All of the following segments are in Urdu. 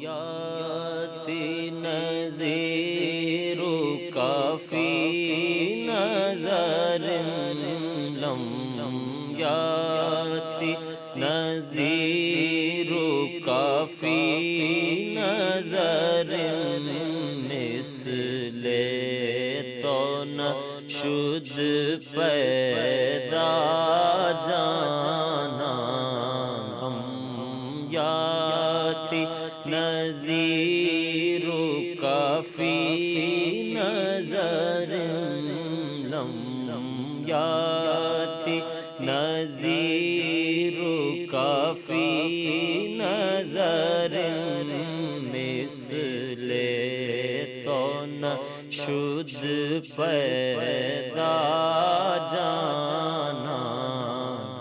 یاتی نذیر کافی نظر لم یاتی نذیر کافی نظر مثل تو نہ شد پیدا جانا ہم یاتی نذیر کافی نظر لم یاتی نذیر کافی نظر مثل تو نہ شد پیدا جانا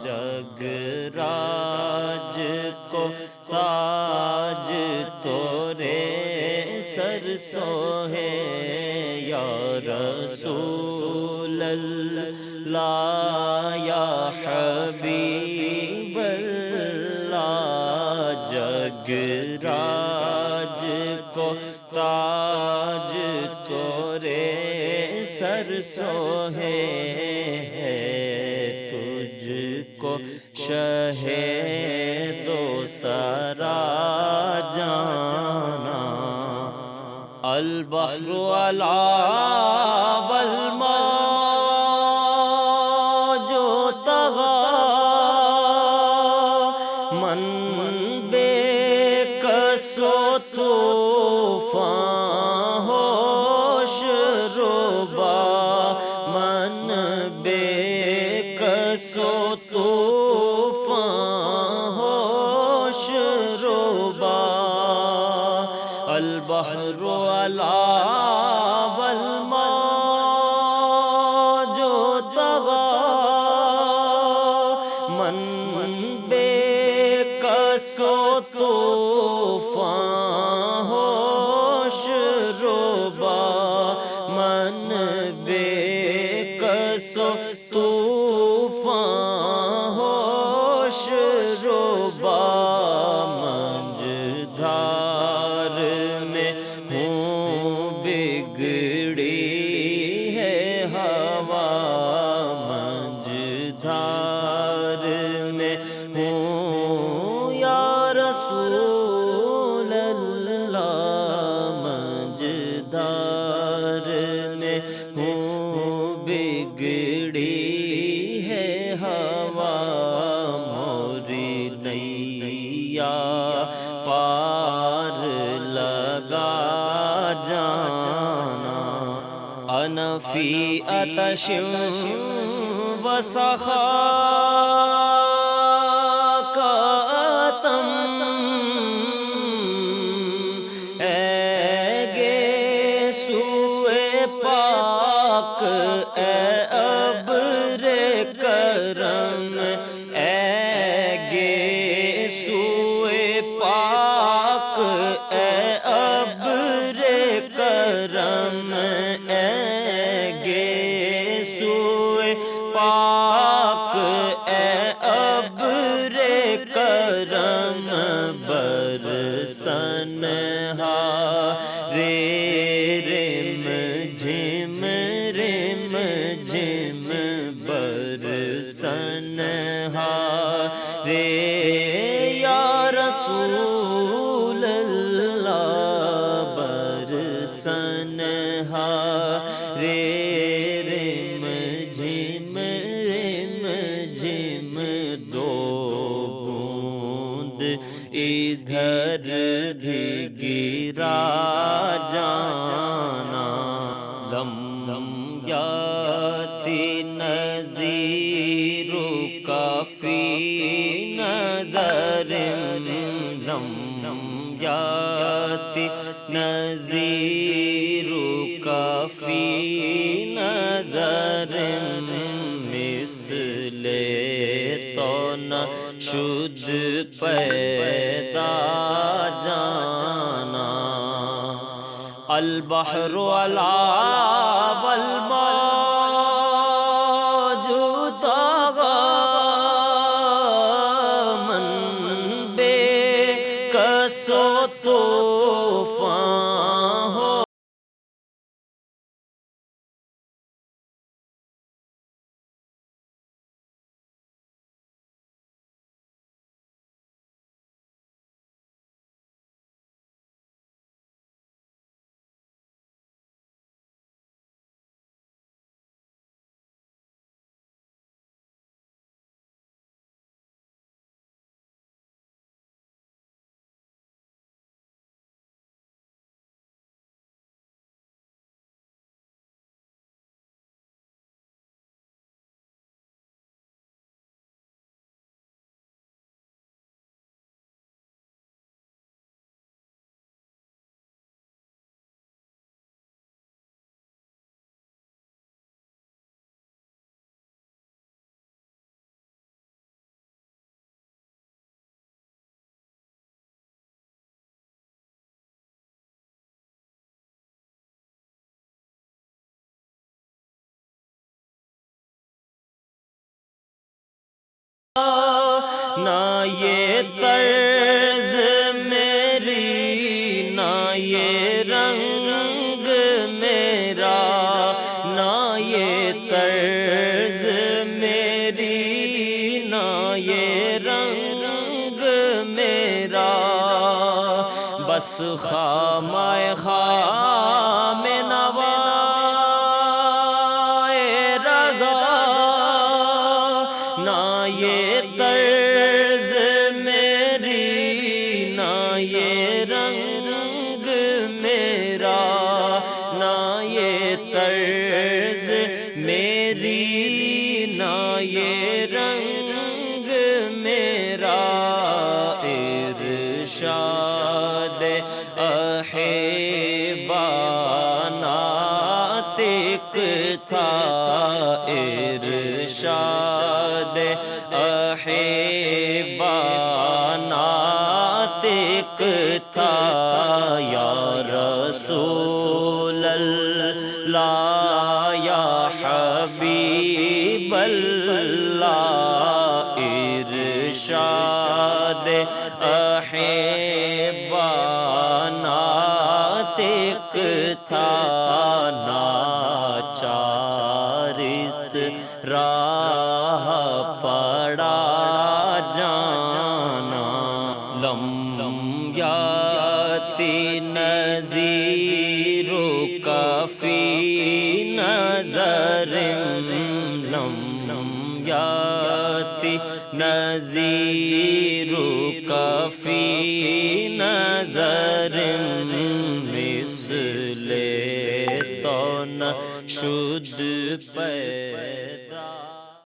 جگ راج کو تاج تورے سر سوہے یا رسول اللہ یا حبیب اللہ جگ راج کو تاج تورے سر سوہے تجھ کو شہ دو سرا جانا البحر علا والموج طغى من بے کس و طوفان ہوش ربا من بے کس و طوفان ہوش ربا البحر علا والموج طغى من بے کس و طوفان ہوش ربا من بے کس و طوفان ہوش ربا مجدھار میں ہوں بگڑی ہے ہوا مجدھار میں ہوں یا رسول اللہ مجدھار میں ہوں بگڑی ہے ہوا موری نیا پار لگا جانا انا فی عطش و سخاکاتم اے گے سوئے پاک اے ابر کرم اے گے سوئے پاک اے ابر کرم اے گے سوئے پاک اے ابر کرم برسن رم جھم رم جھم برسن یا رسول اللہ برسن رم جھم رم جھم دو بوند ادھر بھی گرا جانا لم یاتی نذیر کافی نظر لم یاتی نذیر کافی نظر مثل تو نہ شد پیدا جانا البحر علا والموج طغى من بے کس و طوفان ہو نہ یہ طرز میری نہ یہ رنگ میرا نہ یہ طرز میری نہ یہ رنگ میرا بس خامہ خام نوائے رضا نہ یہ طرز میری نہ یہ رنگ میرا نہ یہ طرز میری نہ یہ رنگ میرا ارشاد احبا ناطق تھا ارشاد احبا ناطق تھا یا رسول اللہ یا حبیب اللہ ارشاد احبا ناطق تھا ناچار اس راہ پڑا جانا لم یاتی نذیر کافی نظر لم یاتی نذیر کافی نظر مثل تو نہ شد پیدا